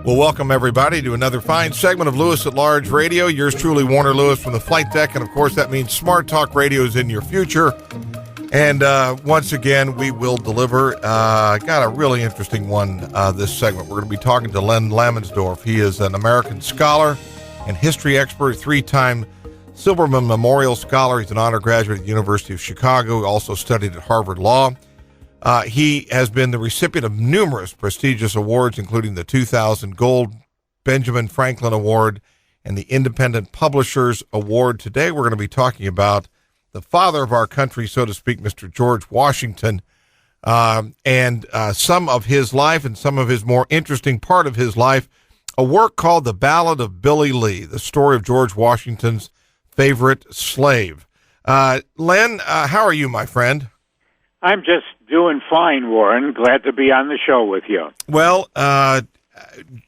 Well, welcome everybody to another fine segment of Lewis at Large Radio. Yours truly, Warner Lewis from the flight deck, and of course that means Smart Talk Radio is in your future. And once again, we will deliver. Got a really interesting one this segment. We're going to be talking to Len Lamensdorf. He is an American scholar and history expert, three-time Silberman Memorial Scholar. He's an honor graduate at the University of Chicago. He also studied at Harvard Law. He has been the recipient of numerous prestigious awards, including the 2000 Gold Benjamin Franklin Award and the Independent Publishers Award. Today, we're going to be talking about the father of our country, so to speak, Mr. George Washington, and some of his life and some of his more interesting part of his life, a work called The Ballad of Billy Lee, the story of George Washington's favorite slave. Len, how are you, my friend? I'm just doing fine, Warren. Glad to be on the show with you. Well,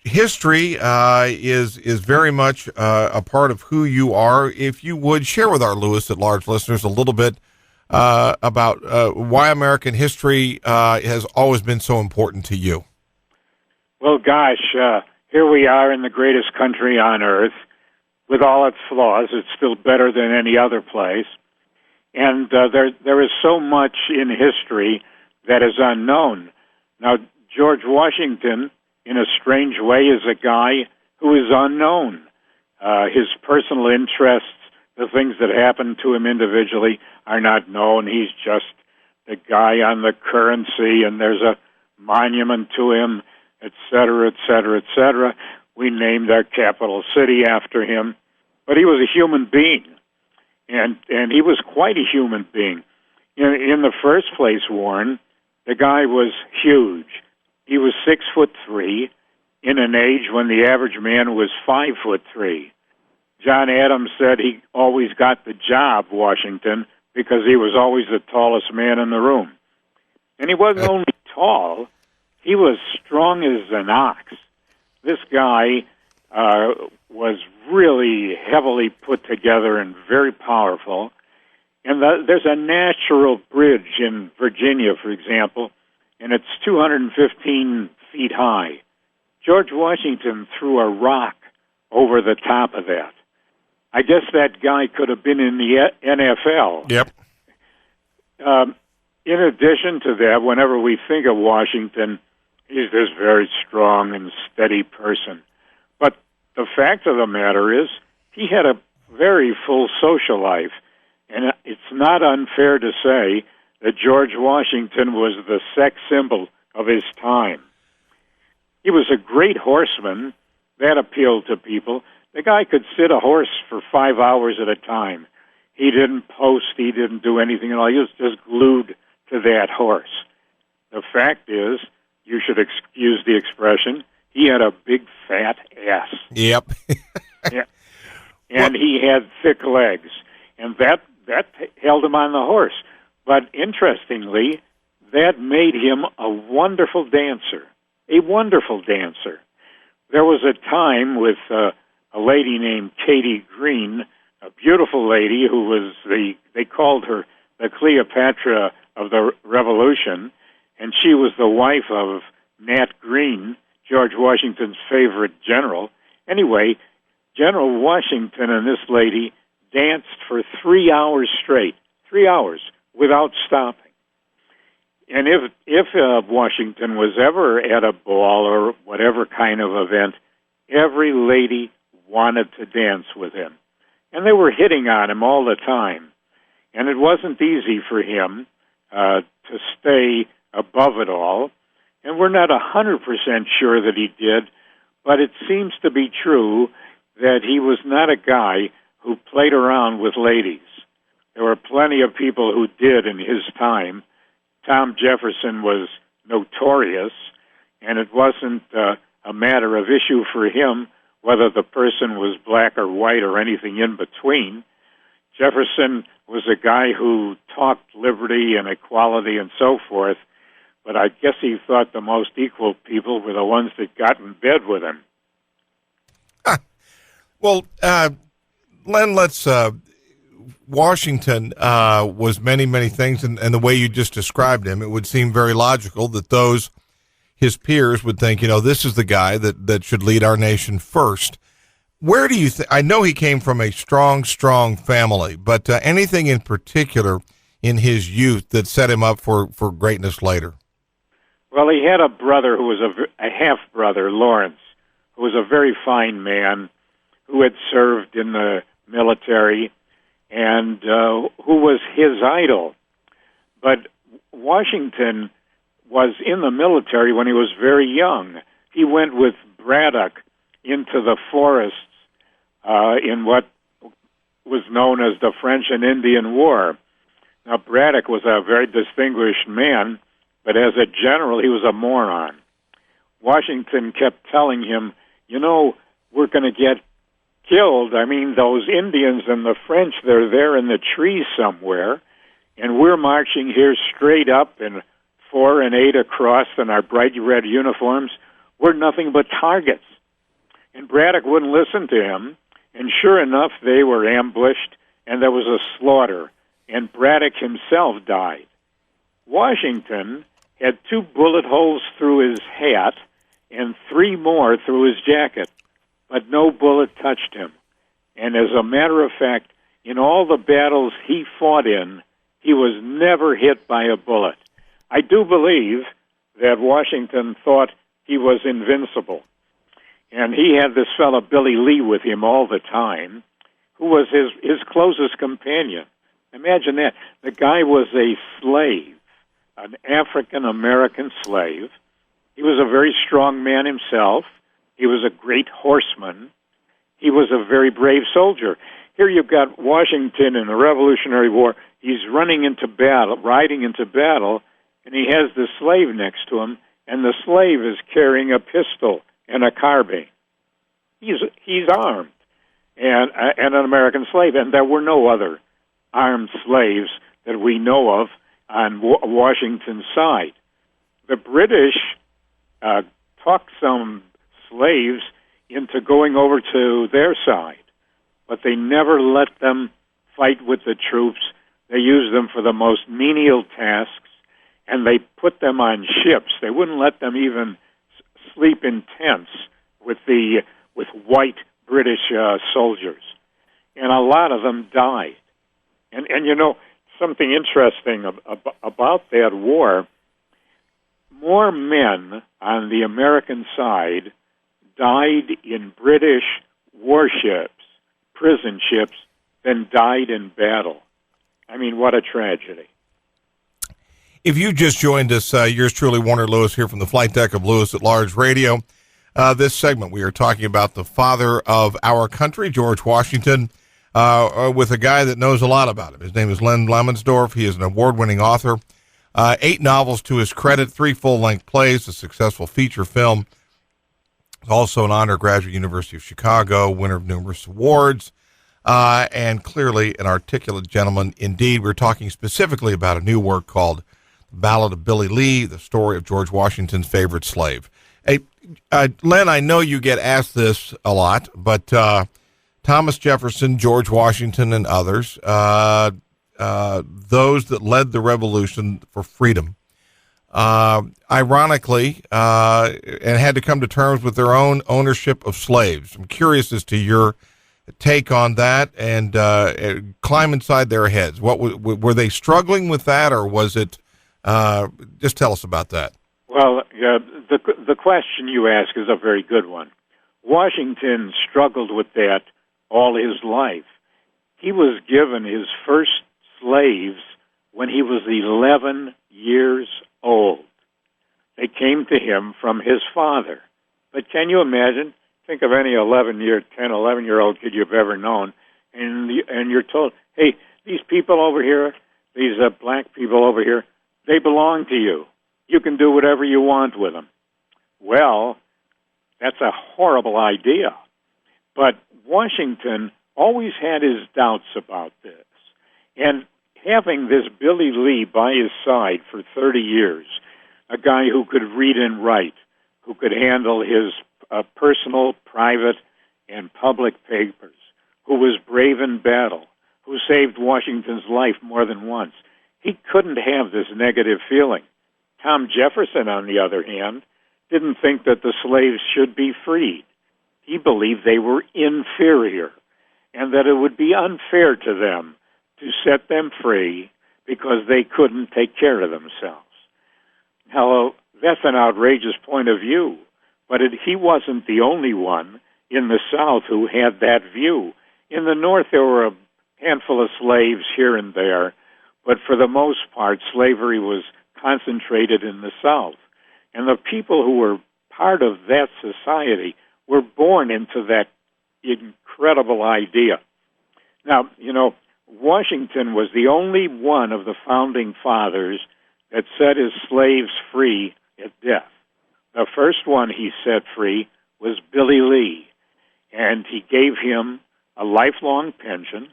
history is very much a part of who you are. If you would share with our Lewis at Large listeners a little bit about why American history has always been so important to you. Well, gosh, here we are in the greatest country on earth. With all its flaws, it's still better than any other place. And there is so much in history that is unknown. Now, George Washington, in a strange way, is a guy who is unknown. His personal interests, the things that happened to him individually, are not known. He's just the guy on the currency, and there's a monument to him, et cetera, et cetera, et cetera. We named our capital city after him. But he was a human being. And he was quite a human being. In the first place, Warren, the guy was huge. He was 6'3" in an age when the average man was 5'3". John Adams said he always got the job, Washington, because he was always the tallest man in the room. And he wasn't only tall, he was strong as an ox. This guy was really heavily put together and very powerful. And there's a natural bridge in Virginia, for example, and it's 215 feet high. George Washington threw a rock over the top of that. I guess that guy could have been in the NFL. Yep. In addition to that, whenever we think of Washington, he's this very strong and steady person. But the fact of the matter is, he had a very full social life, and it's not unfair to say that George Washington was the sex symbol of his time. He was a great horseman. That appealed to people. The guy could sit a horse for 5 hours at a time. He didn't post. He didn't do anything at all. He was just glued to that horse. The fact is, you should excuse the expression, he had a big fat ass. Yep. Yeah. And he had thick legs. And that held him on the horse. But interestingly, that made him a wonderful dancer. A wonderful dancer. There was a time with a lady named Katie Green, a beautiful lady who was they called her the Cleopatra of the Revolution, and she was the wife of Nat Green, George Washington's favorite general. Anyway, General Washington and this lady danced for 3 hours straight, 3 hours, without stopping. And if Washington was ever at a ball or whatever kind of event, every lady wanted to dance with him. And they were hitting on him all the time. And it wasn't easy for him to stay above it all. And we're not 100% sure that he did, but it seems to be true that he was not a guy who played around with ladies. There were plenty of people who did in his time. Tom Jefferson was notorious, and it wasn't a matter of issue for him whether the person was black or white or anything in between. Jefferson was a guy who talked liberty and equality and so forth, but I guess he thought the most equal people were the ones that got in bed with him. Well, Len, Washington was many, many things, and the way you just described him, it would seem very logical that those his peers would think, this is the guy that should lead our nation first. Where do you think? I know he came from a strong family, but anything in particular in his youth that set him up for greatness later? Well, he had a brother who was a half-brother, Lawrence, who was a very fine man who had served in the military and who was his idol. But Washington was in the military when he was very young. He went with Braddock into the forests in what was known as the French and Indian War. Now, Braddock was a very distinguished man, but as a general, he was a moron. Washington kept telling him, we're going to get killed. I mean, those Indians and the French, they're there in the trees somewhere, and we're marching here straight up in 4 and 8 across in our bright red uniforms. We're nothing but targets. And Braddock wouldn't listen to him, and sure enough, they were ambushed, and there was a slaughter, and Braddock himself died. Washington had 2 bullet holes through his hat and 3 more through his jacket, but no bullet touched him. And as a matter of fact, in all the battles he fought in, he was never hit by a bullet. I do believe that Washington thought he was invincible. And he had this fellow Billy Lee with him all the time, who was his closest companion. Imagine that. The guy was a slave, an African-American slave. He was a very strong man himself. He was a great horseman. He was a very brave soldier. Here you've got Washington in the Revolutionary War. He's riding into battle, and he has the slave next to him, and the slave is carrying a pistol and a carbine. He's armed, and an American slave, and there were no other armed slaves that we know of on Washington's side. The British talked some slaves into going over to their side, but they never let them fight with the troops. They used them for the most menial tasks, and they put them on ships. They wouldn't let them even sleep in tents with white British soldiers, and a lot of them died. And something interesting about that war, more men on the American side died in British warships, prison ships, than died in battle. I mean, what a tragedy. If you just joined us, yours truly, Warner Lewis, here from the flight deck of Lewis at Large Radio. This segment, we are talking about the father of our country, George Washington, with a guy that knows a lot about him. His name is Len Lamensdorf. He is an award-winning author. 8 novels to his credit, 3 full-length plays, a successful feature film. Also an honor graduate, University of Chicago, winner of numerous awards, and clearly an articulate gentleman indeed. We're talking specifically about a new work called The Ballad of Billy Lee, the story of George Washington's favorite slave. Hey, Len, I know you get asked this a lot, but Thomas Jefferson, George Washington, and others, those that led the revolution for freedom, ironically, and had to come to terms with their own ownership of slaves. I'm curious as to your take on that and climb inside their heads. What were they struggling with that, or was it? Just tell us about that. Well, the question you ask is a very good one. Washington struggled with that all his life. He was given his first slaves when he was 11 years old. They came to him from his father. But can you imagine? Think of any 11-year-old kid you've ever known, and you're told, hey, these people over here, these black people over here, they belong to you. You can do whatever you want with them. Well, that's a horrible idea. But Washington always had his doubts about this. And having this Billy Lee by his side for 30 years, a guy who could read and write, who could handle his personal, private, and public papers, who was brave in battle, who saved Washington's life more than once, he couldn't have this negative feeling. Tom Jefferson, on the other hand, didn't think that the slaves should be freed. He believed they were inferior and that it would be unfair to them to set them free because they couldn't take care of themselves. Now, that's an outrageous point of view, but he wasn't the only one in the South who had that view. In the North, there were a handful of slaves here and there, but for the most part, slavery was concentrated in the South. And the people who were part of that society were born into that incredible idea. Now, Washington was the only one of the founding fathers that set his slaves free at death. The first one he set free was Billy Lee, and he gave him a lifelong pension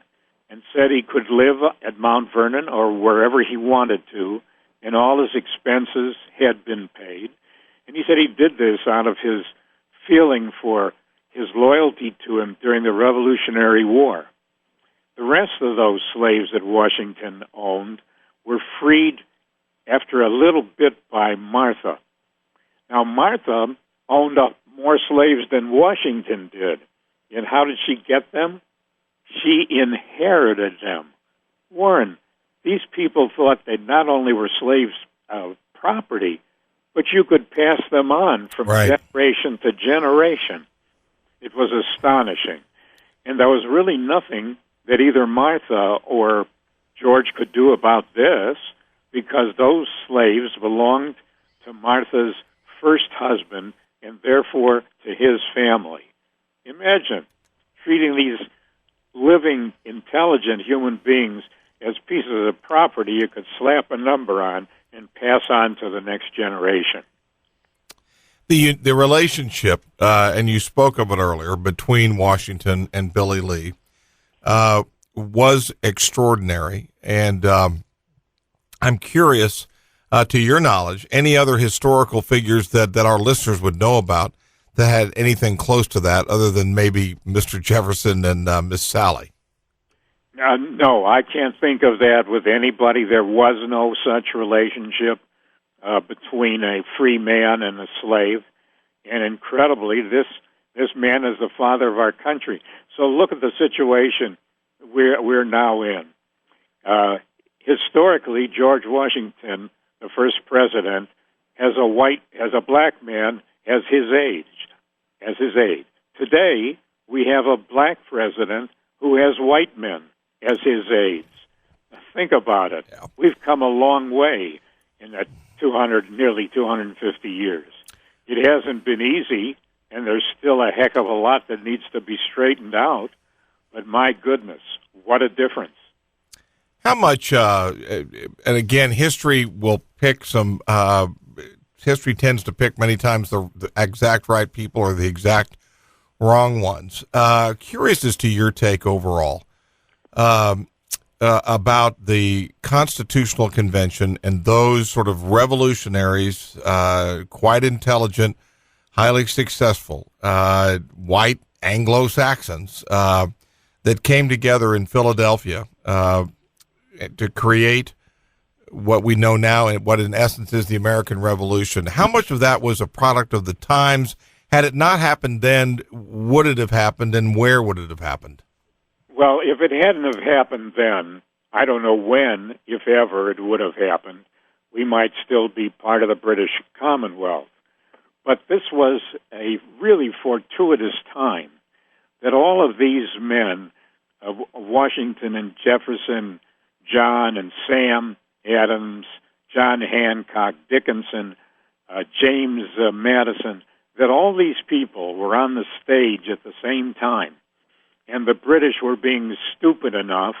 and said he could live at Mount Vernon or wherever he wanted to, and all his expenses had been paid. And he said he did this out of his feeling for his loyalty to him during the Revolutionary War. The rest of those slaves that Washington owned were freed after a little bit by Martha. Now, Martha owned up more slaves than Washington did. And how did she get them? She inherited them. Warren, these people thought they not only were slaves of property, but you could pass them on from generation to generation. It was astonishing. And there was really nothing that either Martha or George could do about this, because those slaves belonged to Martha's first husband and therefore to his family. Imagine treating these living, intelligent human beings as pieces of property you could slap a number on and pass on to the next generation. The relationship, and you spoke of it earlier, between Washington and Billy Lee was extraordinary. And I'm curious, to your knowledge, any other historical figures that our listeners would know about that had anything close to that other than maybe Mr. Jefferson and Miss Sally? No, I can't think of that with anybody. There was no such relationship between a free man and a slave. And incredibly, this man is the father of our country. So look at the situation we're now in. Historically, George Washington, the first president, has a black man as his aide. Today, we have a black president who has white men as his aides. Think about it. Yeah. We've come a long way in that nearly 250 years. It hasn't been easy, and there's still a heck of a lot that needs to be straightened out. But my goodness, what a difference. How much, and again, history will pick some, history tends to pick many times the exact right people or the exact wrong ones. Curious as to your take overall about the Constitutional Convention and those sort of revolutionaries, quite intelligent, highly successful, white Anglo-Saxons that came together in Philadelphia to create what we know now and what in essence is the American Revolution. How much of that was a product of the times? Had it not happened then, would it have happened, and where would it have happened? Well, if it hadn't have happened then, I don't know when, if ever, it would have happened. We might still be part of the British Commonwealth. But this was a really fortuitous time that all of these men, Washington and Jefferson, John and Sam Adams, John Hancock, Dickinson, James Madison, that all these people were on the stage at the same time. And the British were being stupid enough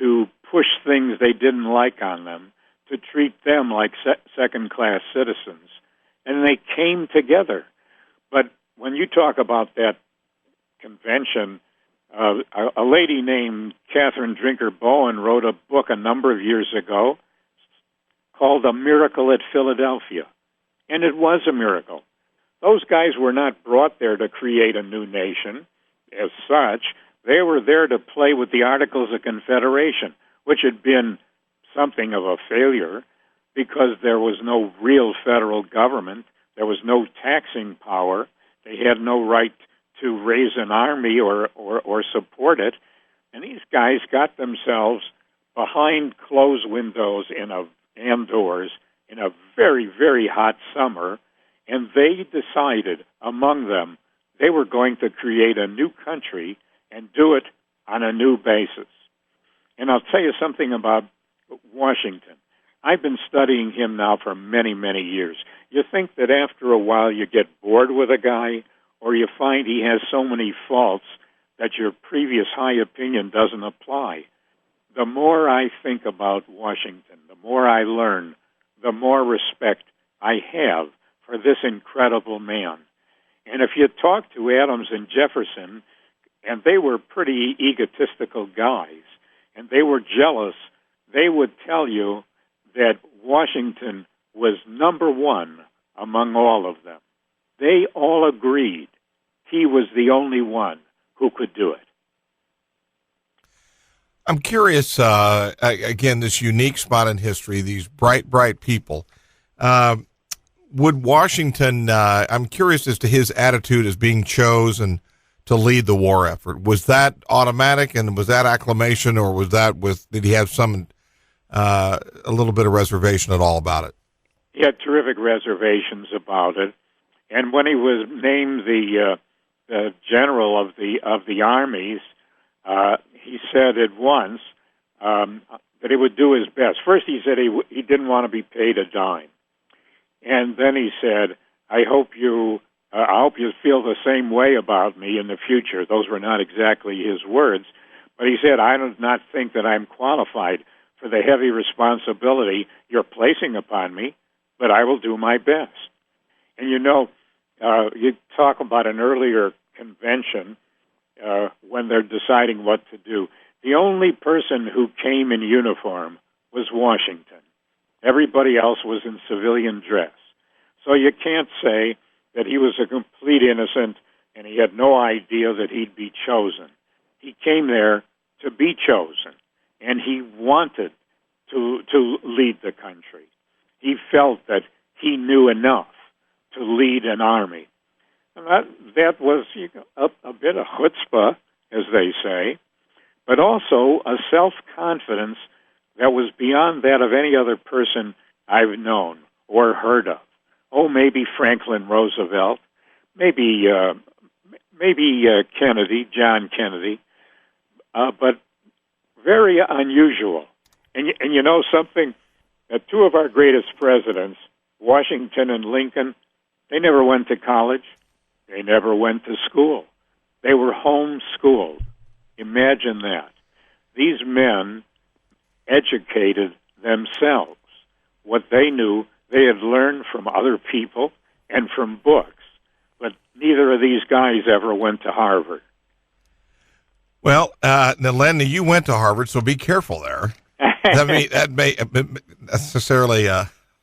to push things they didn't like on them, to treat them like second-class citizens. And they came together. But when you talk about that convention, a lady named Catherine Drinker Bowen wrote a book a number of years ago called A Miracle at Philadelphia. And it was a miracle. Those guys were not brought there to create a new nation as such. They were there to play with the Articles of Confederation, which had been something of a failure because there was no real federal government. There was no taxing power. They had no right to raise an army or support it. And these guys got themselves behind closed windows and doors in a very, very hot summer, and they decided among them they were going to create a new country and do it on a new basis. And I'll tell you something about Washington. I've been studying him now for many, many years. You think that after a while you get bored with a guy, or you find he has so many faults that your previous high opinion doesn't apply. The more I think about Washington, the more I learn, the more respect I have for this incredible man. And if you talk to Adams and Jefferson, and they were pretty egotistical guys, and they were jealous, they would tell you that Washington was number one among all of them. They all agreed he was the only one who could do it. I'm curious, again, this unique spot in history, these bright, bright people. Would Washington, I'm curious as to his attitude as being chosen to lead the war effort. Was that automatic, and was that acclamation, or was that did he have a little bit of reservation at all about it? He had terrific reservations about it. And when he was named the general of the armies, he said at once that he would do his best. First, he said he didn't want to be paid a dime, and then he said, I hope you feel the same way about me in the future." Those were not exactly his words, but he said, "I do not think that I'm qualified for the heavy responsibility you're placing upon me, but I will do my best." And you talk about an earlier convention when they're deciding what to do. The only person who came in uniform was Washington. Everybody else was in civilian dress. So you can't say that he was a complete innocent and he had no idea that he'd be chosen. He came there to be chosen, and he wanted to lead the country. He felt that he knew enough to lead an army. And that was a bit of chutzpah, as they say, but also a self-confidence that was beyond that of any other person I've known or heard of. Oh, maybe Franklin Roosevelt, maybe Kennedy, John Kennedy, but very unusual. And you know something? Two of our greatest presidents, Washington and Lincoln, they never went to college. They never went to school. They were homeschooled. Imagine that. These men educated themselves. What they knew, they had learned from other people and from books. But neither of these guys ever went to Harvard. Well, now, Len, you went to Harvard, so be careful there. That may necessarily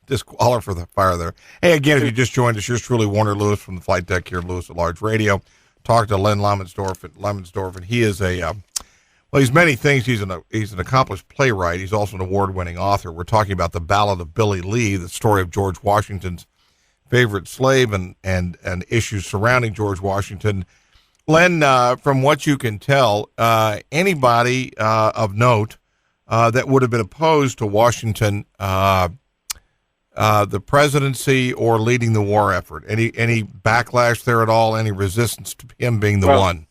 disqualify for the fire there. Hey, again, if you just joined us, yours truly, Warner Lewis from the flight deck here at Lewis at Large Radio. Talked to Len Lamensdorf, and he is he's many things. He's an accomplished playwright. He's also an award-winning author. We're talking about The Ballad of Billy Lee, the story of George Washington's favorite slave and issues surrounding George Washington. Len, from what you can tell, anybody of note that would have been opposed to Washington, the presidency or leading the war effort, any backlash there at all? Any resistance to him being the one?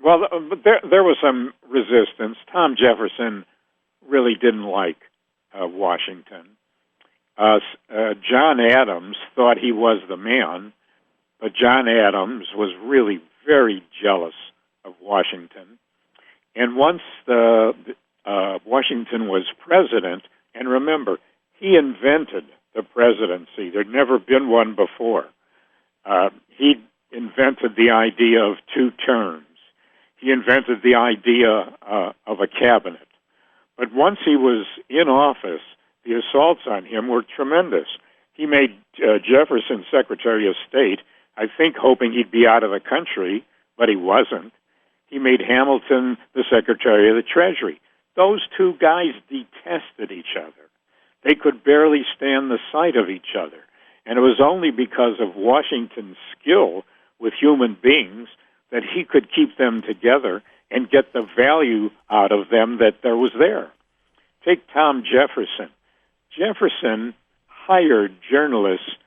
Well, there was some resistance. Tom Jefferson really didn't like Washington. John Adams thought he was the man, but John Adams was really very jealous of Washington. And once Washington was president, and remember, he invented the presidency. There'd never been one before. He invented the idea of 2 terms. He invented the idea of a cabinet. But once he was in office, the assaults on him were tremendous. He made Jefferson Secretary of State, I think hoping he'd be out of the country, but he wasn't. He made Hamilton the Secretary of the Treasury. Those 2 guys detested each other. They could barely stand the sight of each other. And it was only because of Washington's skill with human beings that he could keep them together and get the value out of them that there was there. Take Tom Jefferson. Jefferson hired journalists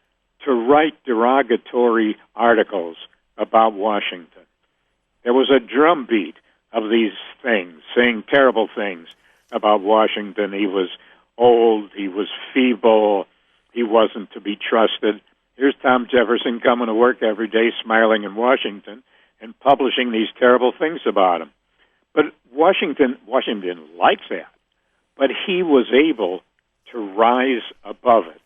to write derogatory articles about Washington. There was a drumbeat of these things, saying terrible things about Washington. He was old, he was feeble, he wasn't to be trusted. Here's Tom Jefferson coming to work every day, smiling in Washington, and publishing these terrible things about him. But Washington didn't like that, but he was able to rise above it.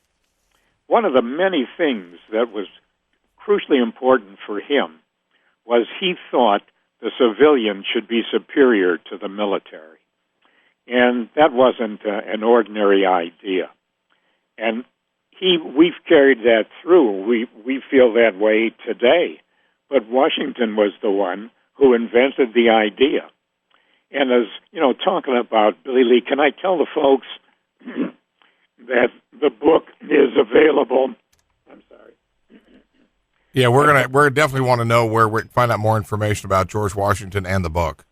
One of the many things that was crucially important for him was he thought the civilian should be superior to the military. And that wasn't an ordinary idea. And we've carried that through. We feel that way today. But Washington was the one who invented the idea. And as, talking about Billy Lee, can I tell the folks that the book is available? I'm sorry. Yeah, we're definitely want to know where we find out more information about George Washington and the book.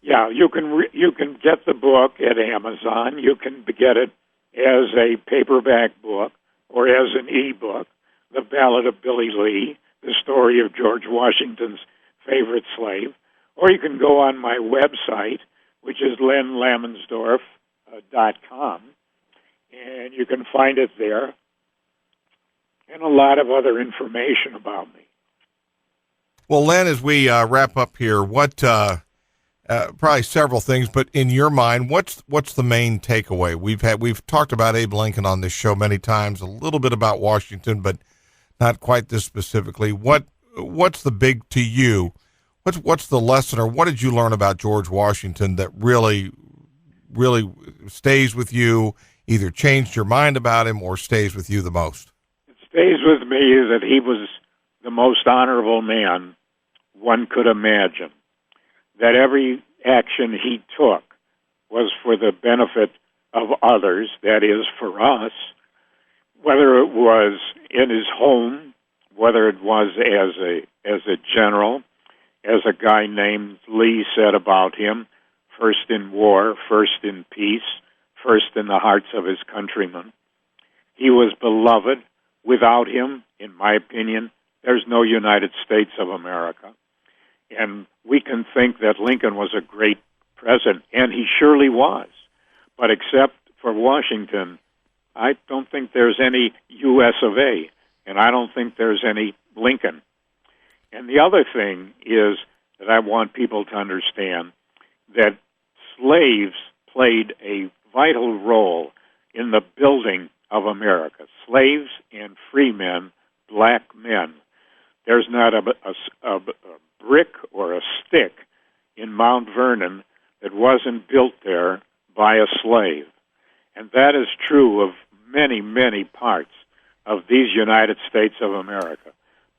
Yeah, you can get the book at Amazon. You can get it as a paperback book or as an e-book, The Ballad of Billy Lee, the story of George Washington's favorite slave. Or you can go on my website, which is Lamensdorf.com, and you can find it there, and a lot of other information about me. Well, Len, as we wrap up here, what probably several things, but in your mind, what's the main takeaway? We've talked about Abe Lincoln on this show many times, a little bit about Washington, but not quite this specifically. What's the big to you? What's the lesson, or what did you learn about George Washington that really, really stays with you, either changed your mind about him or stays with you the most? It stays with me that he was the most honorable man one could imagine, that every action he took was for the benefit of others, that is, for us, whether it was in his home, whether it was as a general, as a guy named Lee said about him, first in war, first in peace, first in the hearts of his countrymen. He was beloved. Without him, in my opinion, there's no United States of America. And we can think that Lincoln was a great president, and he surely was. But except for Washington, I don't think there's any U.S. of A., and I don't think there's any Lincoln. And the other thing is that I want people to understand that slaves played a vital role in the building of America. Slaves and free men, black men. There's not a brick or a stick in Mount Vernon that wasn't built there by a slave. And that is true of many, many parts of these United States of America.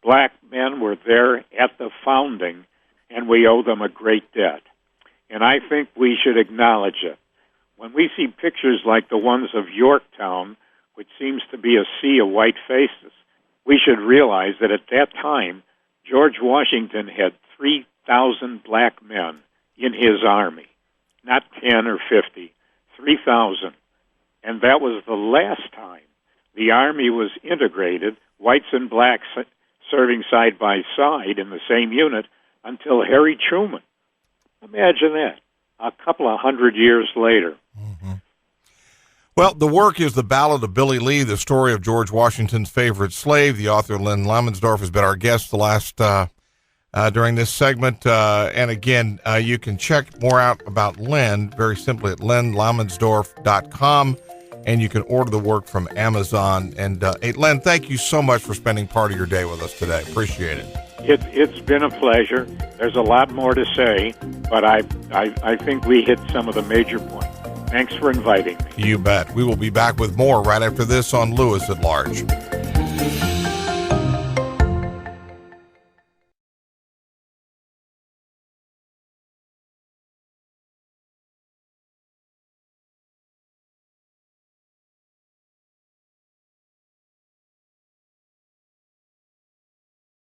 Black men were there at the founding, and we owe them a great debt. And I think we should acknowledge it. When we see pictures like the ones of Yorktown, which seems to be a sea of white faces, we should realize that at that time, George Washington had 3,000 black men in his army, not 10 or 50, 3,000. And that was the last time the army was integrated, whites and blacks serving side by side in the same unit, until Harry Truman. Imagine that, a couple of 100 years later. Mm-hmm. Well, the work is The Ballad of Billy Lee, the story of George Washington's favorite slave. The author, Len Lamensdorf, has been our guest the last during this segment. And again, you can check more out about Len very simply at lenlamensdorf.com, and you can order the work from Amazon. And hey, Len, thank you so much for spending part of your day with us today. Appreciate it. It's been a pleasure. There's a lot more to say, but I think we hit some of the major points. Thanks for inviting me. You bet. We will be back with more right after this on Lewis at Large.